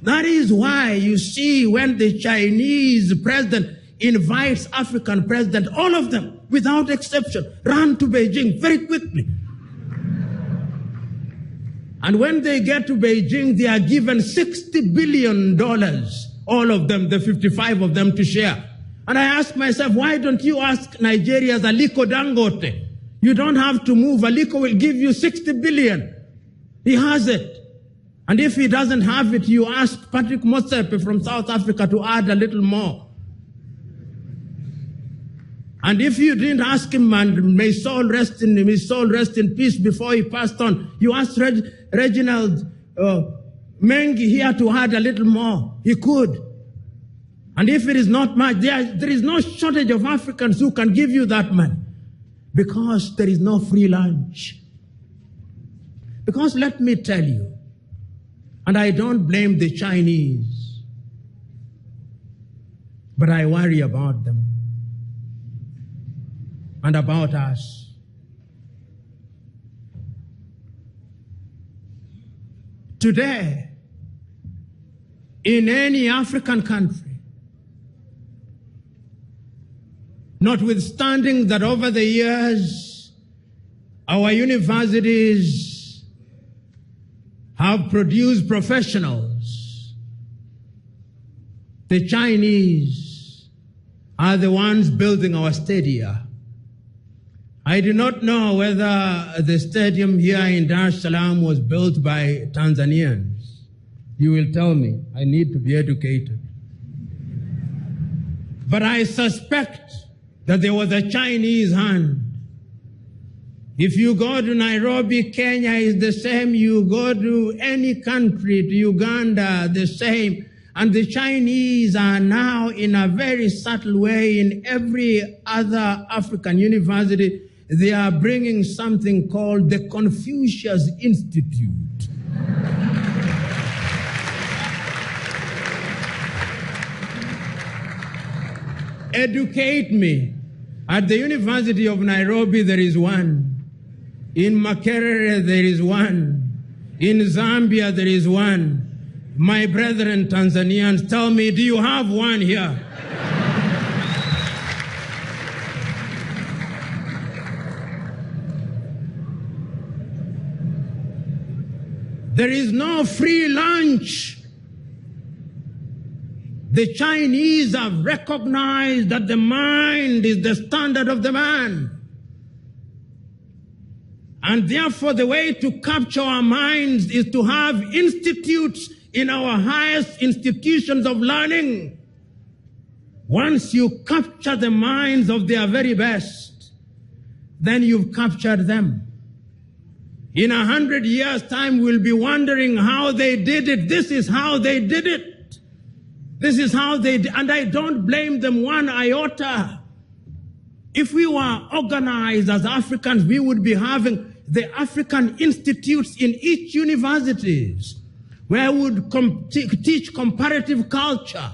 That is why you see when the Chinese president invites African president, all of them, without exception, run to Beijing very quickly. And when they get to Beijing, they are given $60 billion, all of them, the 55 of them, to share. And I ask myself, why don't you ask Nigeria's Aliko Dangote? You don't have to move. Aliko will give you 60 billion. He has it. And if he doesn't have it, you ask Patrick Motsepe from South Africa to add a little more. And if you didn't ask him, and may his soul rest in peace before he passed on, you asked Reginald Mengi here to add a little more. He could. And if it is not much, there is no shortage of Africans who can give you that money, because there is no free lunch. Because let me tell you, and I don't blame the Chinese, but I worry about them and about us. Today, in any African country, notwithstanding that over the years, our universities have produced professionals, the Chinese are the ones building our stadia. I do not know whether the stadium here in Dar es Salaam was built by Tanzanians. You will tell me. I need to be educated. But I suspect that there was a Chinese hand. If you go to Nairobi, Kenya is the same. You go to any country, to Uganda, the same. And the Chinese are now, in a very subtle way, in every other African university, they are bringing something called the Confucius Institute. Educate me. At the University of Nairobi, there is one. In Makerere, there is one. In Zambia, there is one. My brethren Tanzanians, tell me, do you have one here? There is no free lunch. The Chinese have recognized that the mind is the standard of the man. And therefore, the way to capture our minds is to have institutes in our highest institutions of learning. Once you capture the minds of their very best, then you've captured them. In 100 years' time, we'll be wondering how they did it. This is how they did it. This is how they did, and I don't blame them one iota. If we were organized as Africans, we would be having the African institutes in each universities, where we would teach comparative culture.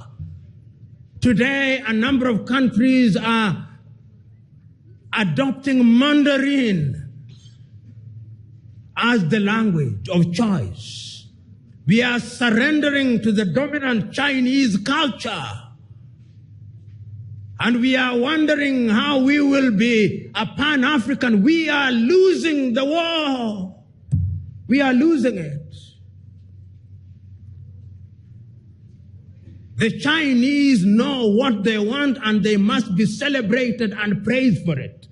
Today, a number of countries are adopting Mandarin as the language of choice. We are surrendering to the dominant Chinese culture. And we are wondering how we will be a Pan-African. We are losing the war. We are losing it. The Chinese know what they want, and they must be celebrated and praised for it.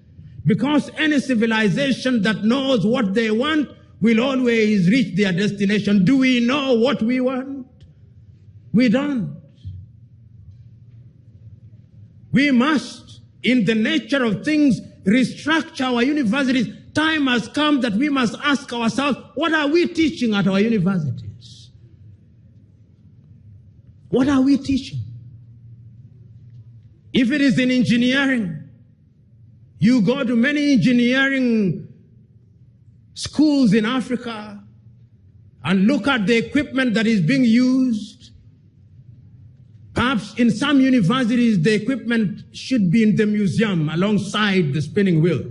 Because any civilization that knows what they want will always reach their destination. Do we know what we want? We don't. We must, in the nature of things, restructure our universities. Time has come that we must ask ourselves, what are we teaching at our universities? What are we teaching? If it is in engineering, you go to many engineering schools in Africa and look at the equipment that is being used. Perhaps in some universities, the equipment should be in the museum alongside the spinning wheel.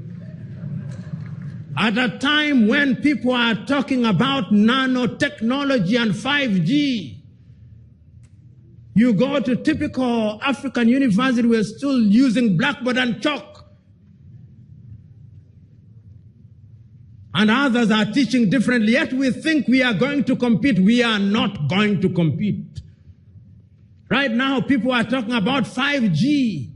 At a time when people are talking about nanotechnology and 5G, You go to typical African university, we're still using blackboard and chalk. And others are teaching differently, yet we think we are going to compete. We are not going to compete. Right now, people are talking about 5G.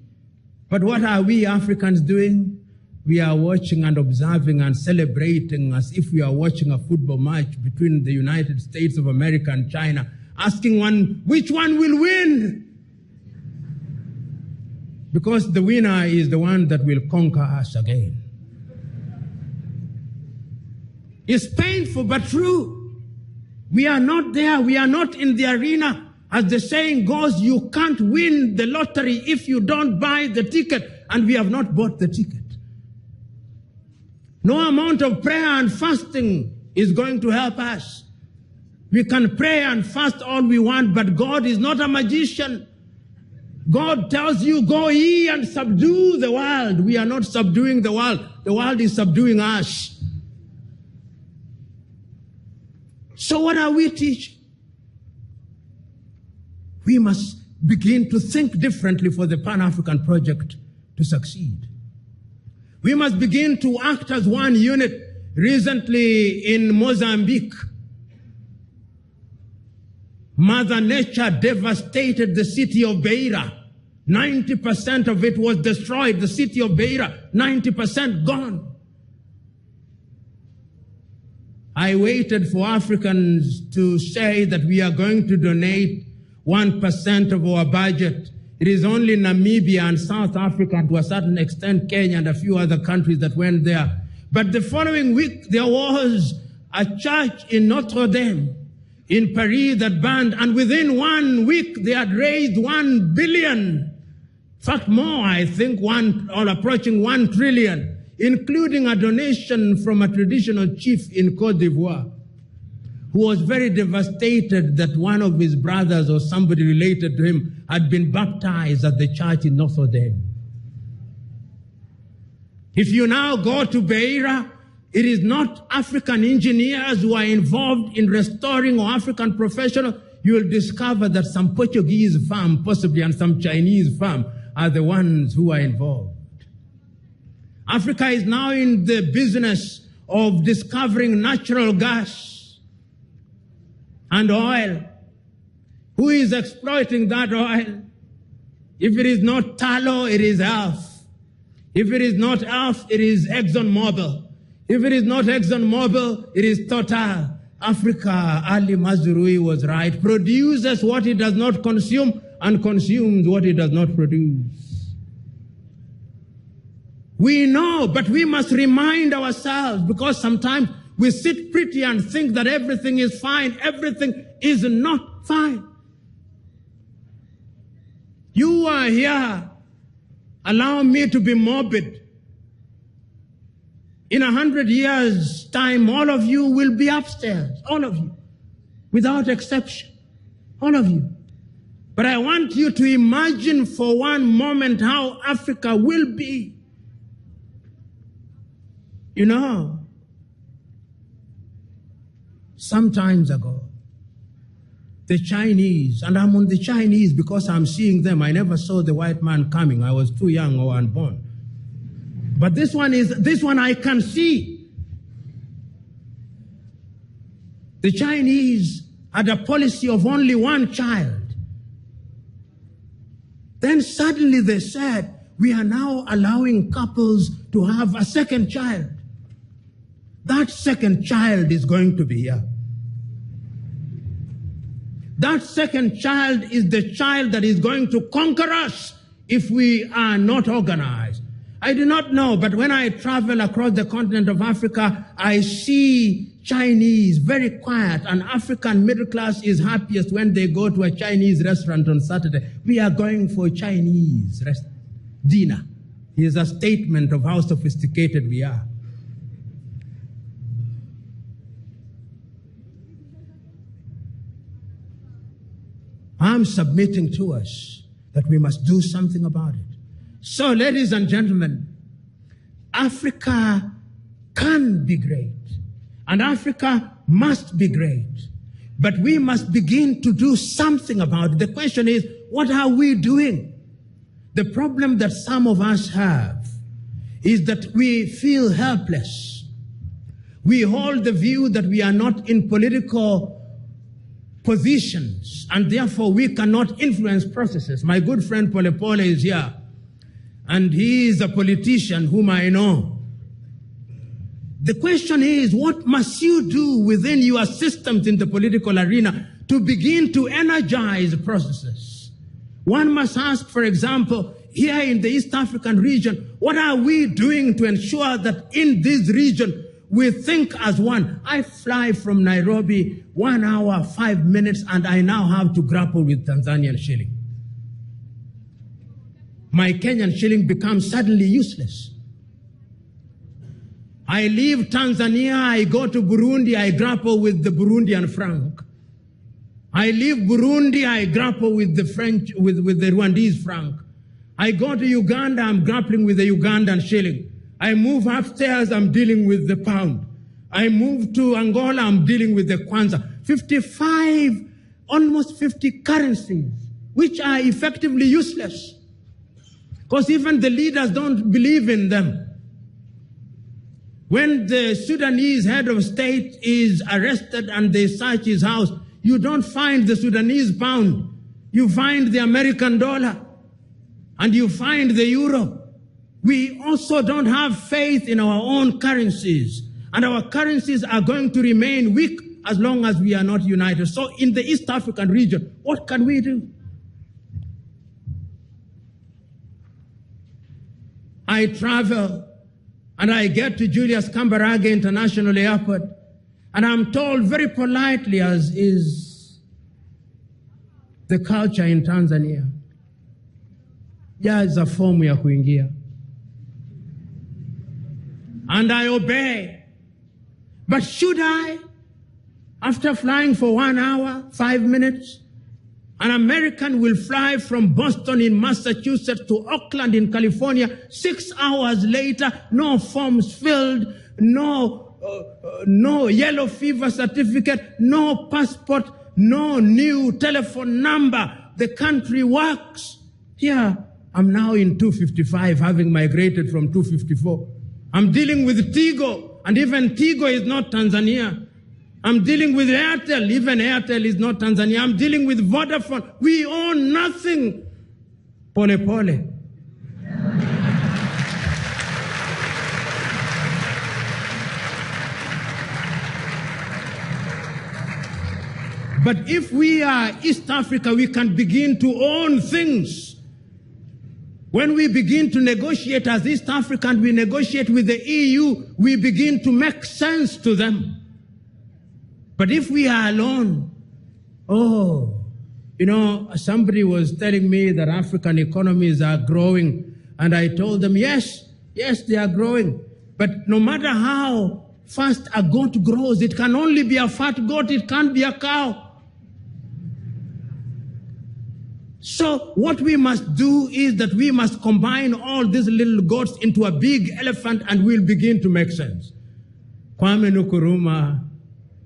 But what are we Africans doing? We are watching and observing and celebrating as if we are watching a football match between the United States of America and China, asking which one will win? Because the winner is the one that will conquer us again. It's painful but true. We are not there. We are not in the arena. As the saying goes, you can't win the lottery if you don't buy the ticket. And we have not bought the ticket. No amount of prayer and fasting is going to help us. We can pray and fast all we want, but God is not a magician. God tells you, go ye and subdue the world. We are not subduing the world. The world is subduing us. So what are we teaching? We must begin to think differently for the Pan-African project to succeed. We must begin to act as one unit. Recently in Mozambique, Mother Nature devastated the city of Beira. 90% of it was destroyed. The city of Beira, 90% gone. I waited for Africans to say that we are going to donate 1% of our budget. It is only Namibia and South Africa, and to a certain extent Kenya and a few other countries that went there. But the following week, there was a church in Notre Dame in Paris that burned, and within 1 week, they had raised 1 billion. In fact, more, I think, approaching 1 trillion, including a donation from a traditional chief in Côte d'Ivoire, who was very devastated that one of his brothers or somebody related to him had been baptized at the church in Notre Dame. If you now go to Beira, it is not African engineers who are involved in restoring or African professionals. You will discover that some Portuguese firm, possibly, and some Chinese firm are the ones who are involved. Africa is now in the business of discovering natural gas and oil. Who is exploiting that oil? If it is not tallow, it is Elf. If it is not Elf, it is ExxonMobil. If it is not ExxonMobil, it is Total. Africa, Ali Mazrui was right, produces what it does not consume and consumes what it does not produce. We know, but we must remind ourselves, because sometimes we sit pretty and think that everything is fine. Everything is not fine. You are here. Allow me to be morbid. In 100 years' time, all of you will be upstairs. All of you. Without exception. All of you. But I want you to imagine for one moment how Africa will be. You know, some times ago, the Chinese, and I'm on the Chinese because I'm seeing them. I never saw the white man coming. I was too young or unborn. But this one I can see. The Chinese had a policy of only one child. Then suddenly they said, we are now allowing couples to have a second child. That second child is going to be here. That second child is the child that is going to conquer us if we are not organized. I do not know, but when I travel across the continent of Africa, I see Chinese very quiet, and African middle class is happiest when they go to a Chinese restaurant on Saturday. We are going for Chinese dinner. It is a statement of how sophisticated we are. I'm submitting to us that we must do something about it. So, ladies and gentlemen, Africa can be great, and Africa must be great. But we must begin to do something about it. The question is, what are we doing? The problem that some of us have is that we feel helpless. We hold the view that we are not in political positions, and therefore we cannot influence processes. My good friend Pole Pole is here, and he is a politician whom I know. The question is, what must you do within your systems in the political arena to begin to energize processes? One must ask, for example, here in the East African region, what are we doing to ensure that in this region we think as one? I fly from Nairobi 1 hour, 5 minutes, and I now have to grapple with Tanzanian shilling. My Kenyan shilling becomes suddenly useless. I leave Tanzania, I go to Burundi, I grapple with the Burundian franc. I leave Burundi, I grapple with the the Rwandese franc. I go to Uganda, I'm grappling with the Ugandan shilling. I move upstairs, I'm dealing with the pound. I move to Angola, I'm dealing with the kwanza. 55, almost 50 currencies, which are effectively useless. Because even the leaders don't believe in them. When the Sudanese head of state is arrested and they search his house, you don't find the Sudanese pound. You find the American dollar and you find the euro. We also don't have faith in our own currencies. And our currencies are going to remain weak as long as we are not united. So in the East African region, what can we do? I travel and I get to Julius Kambarage International Airport, and I'm told very politely, as is the culture in Tanzania, jaza fomu ya kuingia. And I obey. But should I, after flying for 1 hour, 5 minutes, an American will fly from Boston in Massachusetts to Oakland in California, 6 hours later, no forms filled, no yellow fever certificate, no passport, no new telephone number. The country works. Here, I'm now in 255, having migrated from 254. I'm dealing with Tigo, and even Tigo is not Tanzania. I'm dealing with Airtel. Even Airtel is not Tanzania. I'm dealing with Vodafone. We own nothing. Pole pole. But if we are East Africa, we can begin to own things. When we begin to negotiate as East Africa and we negotiate with the EU, we begin to make sense to them. But if we are alone, somebody was telling me that African economies are growing, and I told them, yes, they are growing. But no matter how fast a goat grows, it can only be a fat goat, it can't be a cow. So what we must do is that we must combine all these little goats into a big elephant, and we'll begin to make sense. Kwame Nkrumah,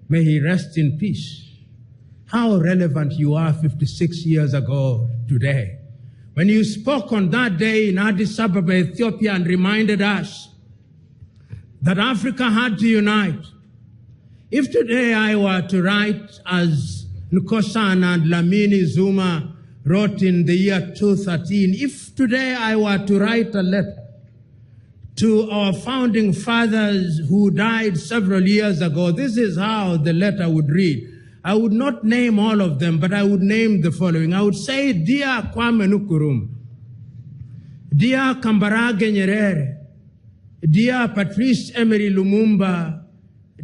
may he rest in peace. How relevant you are 56 years ago today, when you spoke on that day in Addis Ababa, Ethiopia, and reminded us that Africa had to unite. If today I were to write, as Nkosana and Lamini Zuma wrote in the year 2013, if today I were to write a letter to our founding fathers who died several years ago, this is how the letter would read. I would not name all of them, but I would name the following. I would say, Dear Kwame Nkrumah, Dear Kambarage Nyerere, Dear Patrice Emery Lumumba,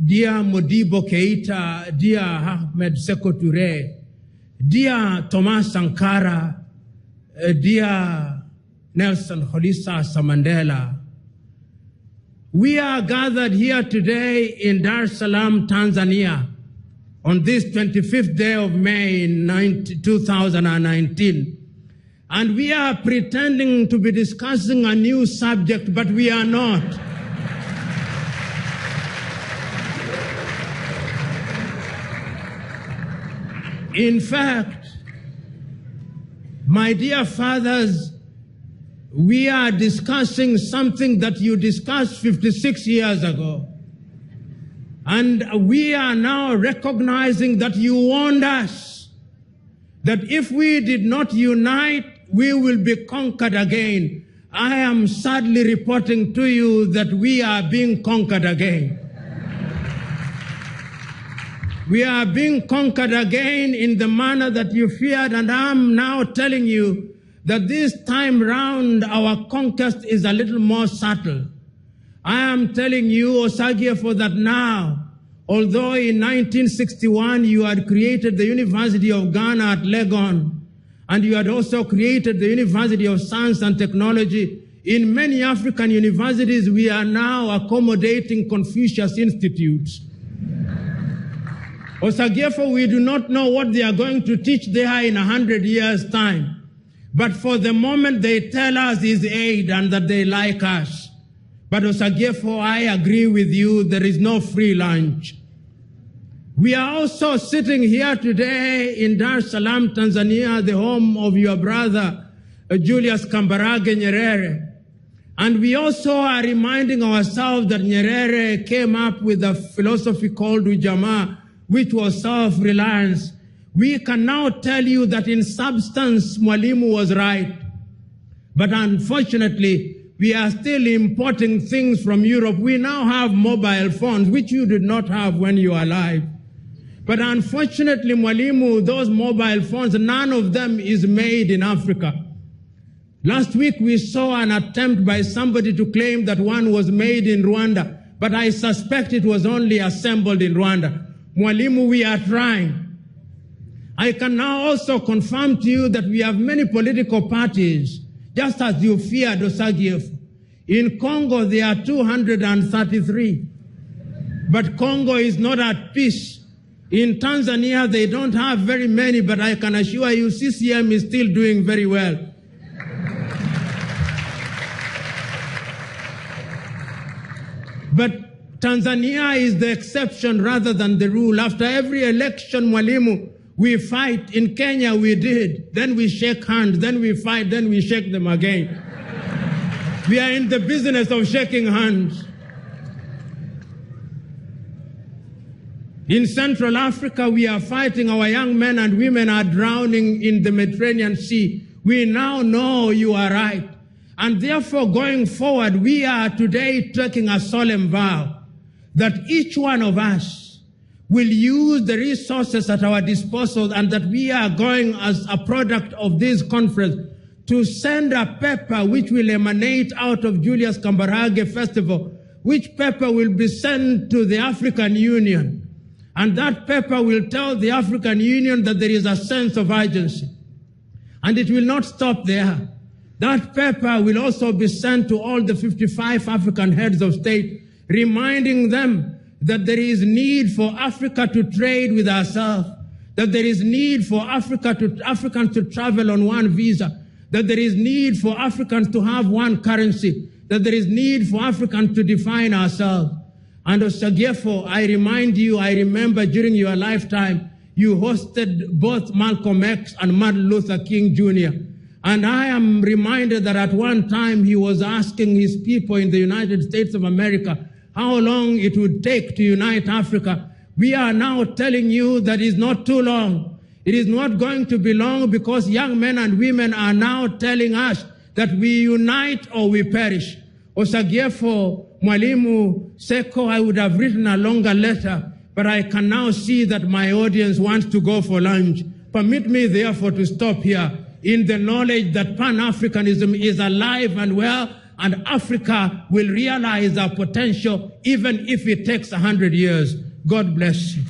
Dear Modibo Keita, Dear Ahmed Sekou Touré, Dear Thomas Sankara, Dear Nelson Holisa Mandela, we are gathered here today in Dar es Salaam, Tanzania, on this 25th day of May in 2019. And we are pretending to be discussing a new subject, but we are not. In fact, my dear fathers, we are discussing something that you discussed 56 years ago. And we are now recognizing that you warned us that if we did not unite, we will be conquered again. I am sadly reporting to you that we are being conquered again. We are being conquered again in the manner that you feared, and I'm now telling you that this time round our conquest is a little more subtle. I am telling you, Osagyefo, that now, although in 1961 you had created the University of Ghana at Legon, and you had also created the University of Science and Technology, in many African universities we are now accommodating Confucius Institutes. Osagyefo, we do not know what they are going to teach there in 100 years' time. But for the moment, they tell us is aid and that they like us. But Osagyefo, I agree with you, there is no free lunch. We are also sitting here today in Dar es Salaam, Tanzania, the home of your brother, Julius Kambarage Nyerere. And we also are reminding ourselves that Nyerere came up with a philosophy called Ujamaa, which was self-reliance. We can now tell you that in substance, Mwalimu was right. But unfortunately, we are still importing things from Europe. We now have mobile phones, which you did not have when you were alive. But unfortunately, Mwalimu, those mobile phones, none of them is made in Africa. Last week, we saw an attempt by somebody to claim that one was made in Rwanda, but I suspect it was only assembled in Rwanda. Mwalimu, we are trying. I can now also confirm to you that we have many political parties, just as you feared, Osagyefo. In Congo, there are 233. But Congo is not at peace. In Tanzania, they don't have very many, but I can assure you CCM is still doing very well. But Tanzania is the exception rather than the rule. After every election, Mwalimu, we fight. In Kenya, we did. Then we shake hands. Then we fight. Then we shake them again. We are in the business of shaking hands. In Central Africa, we are fighting. Our young men and women are drowning in the Mediterranean Sea. We now know you are right. And therefore, going forward, we are today taking a solemn vow that each one of us will use the resources at our disposal, and that we are going as a product of this conference to send a paper which will emanate out of Julius Kambarage Festival, which paper will be sent to the African Union. And that paper will tell the African Union that there is a sense of urgency. And it will not stop there. That paper will also be sent to all the 55 African heads of state, reminding them that there is need for Africa to trade with ourselves, that there is need for Africans to travel on one visa, that there is need for Africans to have one currency, that there is need for Africans to define ourselves. And Osagyefo, I remind you, I remember during your lifetime, you hosted both Malcolm X and Martin Luther King Jr. And I am reminded that at one time he was asking his people in the United States of America how long it would take to unite Africa. We are now telling you that it's not too long. It is not going to be long, because young men and women are now telling us that we unite or we perish. Osagyefo, Mwalimu, Seko, I would have written a longer letter, but I can now see that my audience wants to go for lunch. Permit me, therefore, to stop here in the knowledge that Pan-Africanism is alive and well, and Africa will realize our potential even if it takes 100 years. God bless you.